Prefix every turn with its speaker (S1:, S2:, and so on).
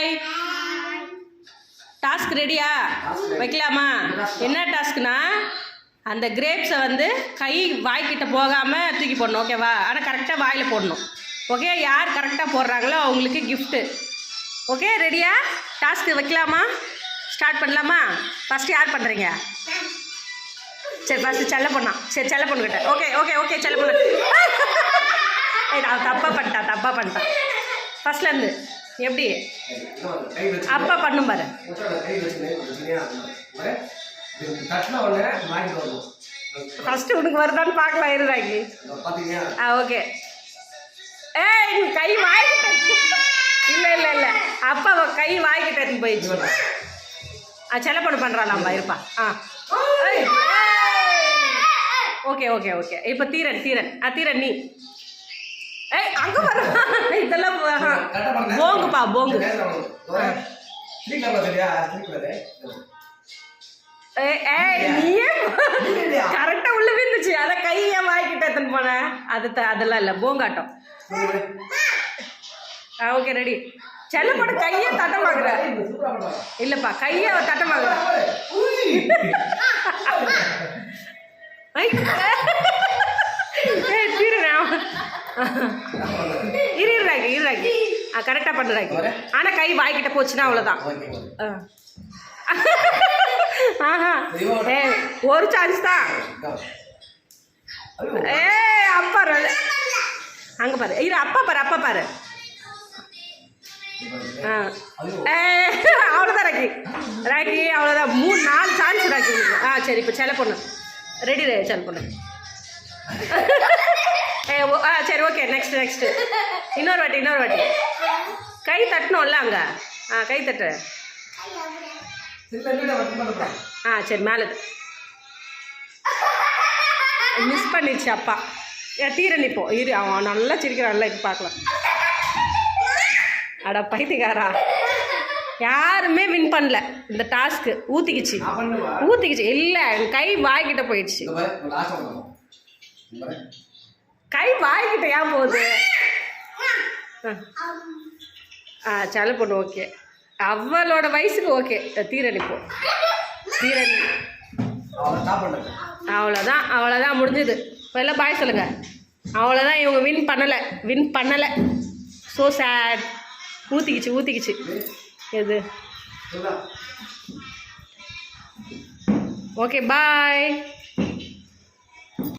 S1: Hi. Task ரெடியா? வைக்கலாமா? என்ன டாஸ்க்னா அந்த கிரேப்ஸை வந்து கை வாய்க்கிட்ட போகாமல் தூக்கி போடணும். ஓகேவா? ஆனால் கரெக்டாக வாயில் போடணும். ஓகே, யார் கரெக்டாக போடுறாங்களோ அவங்களுக்கு கிஃப்ட்டு. ஓகே, ரெடியா? டாஸ்க்கு வைக்கலாமா? ஸ்டார்ட் பண்ணலாமா? ஃபஸ்ட்டு யார் பண்ணுறீங்க? சரி, ஃபஸ்ட்டு செல்ல பொண்ணா. சரி, செல்ல பொண்ணுக்கிட்ட. ஓகே ஓகே ஓகே செல்ல பொண்ணு. நான் தப்பாக பண்ணிட்டான். ஃபஸ்ட்லேருந்து எப்படி அப்பா பண்ணும் பாரு. ஃபஸ்ட்டு உனக்கு வருதான்னு பார்க்கலாம். இருறாங்க. ஓகே. ஏய், கை வாய்க்கிட்ட. இல்லை அப்பா கை வாய்க்கிட்ட போயிடுச்சு. செல்ல பொண்ணு பண்ணுறாளாம்பா. இருப்பா. ஓகே ஓகே ஓகே இப்போ தீரன் நீ. ஏய், அங்கே வர இதெல்லாம் போங்குப்பா, போங்கு. நீயே கரெக்டாக உள்ள விழுந்துச்சு. அதை கையை வாய்க்கிட்ட எடுத்துன்னு போனேன். அதெல்லாம் இல்லை, போங்காட்டம். Okay, ready. செல்ல போட கையை தட்டமாக்குற. இல்லைப்பா, கையை தட்டமாக்குற. இருறாக்கி கரெக்டாக பண்ணுறாக்கி. ஆனால் கை வாய்க்கிட்ட போச்சுன்னா அவ்வளோதான். ஒரு சான்ஸ் தான். அப்பா அங்கே பாரு. அப்பா பாரு. அவ்வளோதான் ராக்கி அவ்வளோதான். 3-4 சான்ஸ் ராக்கி. சரி, இப்போ செல்ல பொண்ணு ரெடி. செல்ல பொண்ணு. சரி, ஓகே. நெக்ஸ்ட்டு இன்னொரு வாட்டி கை தட்டணும்ல அங்கே. கை தட்டு. சரி, மேலே மிஸ் பண்ணிடுச்சு அப்பா. தீரன் இப்போ அவன் நல்லா சிரிக்கிறான்ல. இப்போ பார்க்கலாம். அட பைத்தியக்காரா, யாருமே வின் பண்ணல இந்த டாஸ்க்கு. ஊற்றிக்கிச்சு. இல்லை, கை வாய்க்கிட்ட போயிடுச்சு. கை வாய்க்கிட்ட ஏன் போகுது? செல்ல பொண்ணு. ஓகே, அவளோட வயசுக்கு ஓகே. தீரன் இப்போ அவ்வளோதான் முடிஞ்சுது. இப்போ எல்லாம் பாய் சொல்லுங்க. அவ்வளோதான், இவங்க வின் பண்ணலை. So sad. ஊற்றிக்கிச்சு. எது? ஓகே, பாய்.